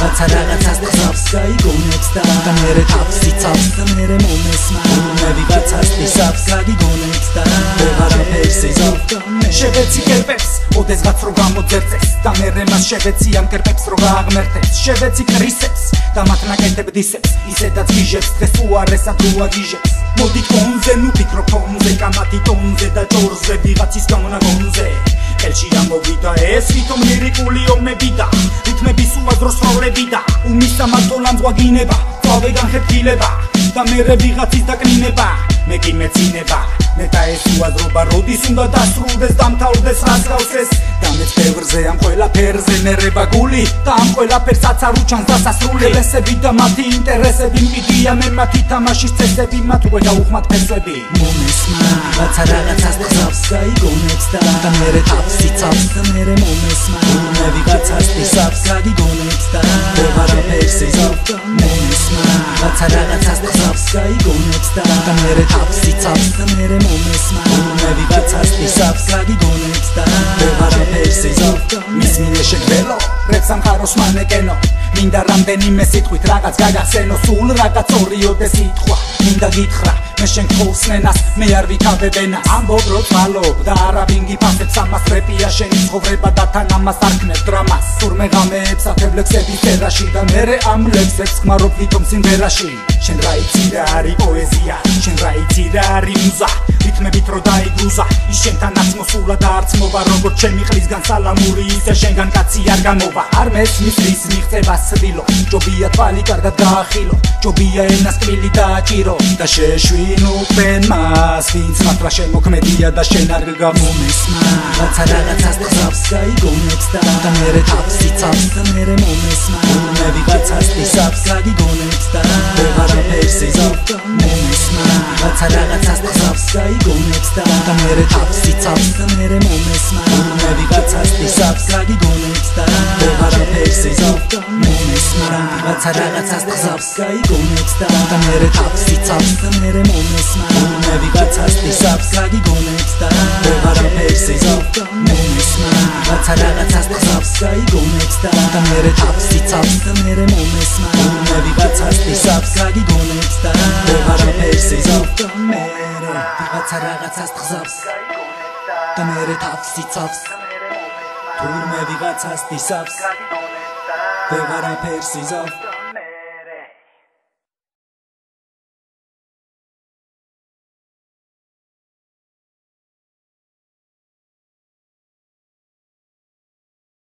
რაცა რაღაცას გზავს გაიგონებს და მერე თავს იცავს და მერე მომესმა მე ვიღაცას ისავს გაგიგონებს და ვეღარაფერს იზავ შევეცი კერპებს ოდესღაც რო გამოძერწეს და მერე მას შევეცი ამ კერპებს რო გააღმერთებს შევეცი კრისებს და მათ ნაკეთებდისებს ისედაც გიჟებს დღეს უარესად უაგიჟებს მოდი კონზე ნუ მიკროფონზე კამათი ტონზე და ჯორზე ვიღაცის გამონაგონზე ელში ამოვიდა ეს თვითონ ლირიკული ომები და რითმების უაზრო სროლები და უმისამართო ლანძღვაგინება წავეგან ხეთილება და მერე ვიღაცის დაკნინება მე კი მეცინება ნეტა ეს უაზრობა როდის უნდა დასრულდეს დამთავრდეს რას გავს ეს და მეც ბევრზე ამ ყველაფერზე მერება გული და ამ ყველაფერსაც არ უჩანს დასასრული ლესები და მათი ინტერესები მიდია მე მათი თამაშის წესები მათ უკვე გაუხმათ ფესვები მომესმა რაცა რაღაცას გზავს გაიგონებს და მერე თავს იცავს და მერე მომესმა მე ვიღაცას ისავს გაგიგონებს და ვეღარაფერს იზავ მომესმა რაცა რაღაცას გზავს გაიგონებს და მერე თავს იცავს და მერე მომესმა მე ვიღაცას ისავს გაგიგონებს და ვეღარაფერს იზავ მის მინე შეგველო რეც სამყაროს მანეკენო მინდა რამდენიმე სიტყვით რაღაც გაგაცენო სულ რაღაც ორიოდე სიტყვა მინდა გითხრა მე შენ გხსნენას მე არ ვიქავებ ენას ამბობ რო თვალობ და არაბინგი ფასებს ამას რეპია შენი ცხოვრება და თან ამას არქმევ დრამას თურმე ღამეებს აფებლექსები ფერაში და მერე ამ ლექსებს ხმარობ თვითონ სიმღერაში შენ რა იცი რა არის პოეზია შენ რა იცი რა არის მუზა რითმებით რო დაიგრუზა ის შენთანაც მოსულა და არც მოვა როგორც ჩემი ყლისგან სალამური ისე შენგან კაცი არ გამოვა არ მესმის რის მიღწევას ცდილო ჯობია თვალი კარგად გაახილო ჯობია ენას კბილი დააჭირო და შეშვინ უკბენ მას ვინც მათრა შემოქმედია და შენ არ გამომესმა რაცა რაღაცას გზავს გაიგონებს და მერე თავს იცავს და მერე მომესმა მე ვიღაცას ისავს გაგიგონებს და ვეღარაფერს იზავ მომესმა რაცა რაღაცას გზავს გაიგონებს და მერე თავს იცავს და მერე მომესმა მე ვიღაცას ისავს გაგიგონებს და ვეღარაფერს იზავ მომესმა რაცა რაღაცას გზავს გაიგონებს და მერე თავს იცავს და მერე მომესმა მე ვიღაცას ისავს გაგიგონებს და ვეღარაფერს იზავ მომესმა რაცა რაღაცას გზავს გაიგონებს და მერე თავს იცავს და მერე მომესმა მე ვიღაცას ისავს გაგიგონებს და ვეღარაფერს იზავ ვიღაცა რაღაცას გზავს და მერე თავს იცავს თურმე ვიღაცას ისავს ვეღარაფერს იზავ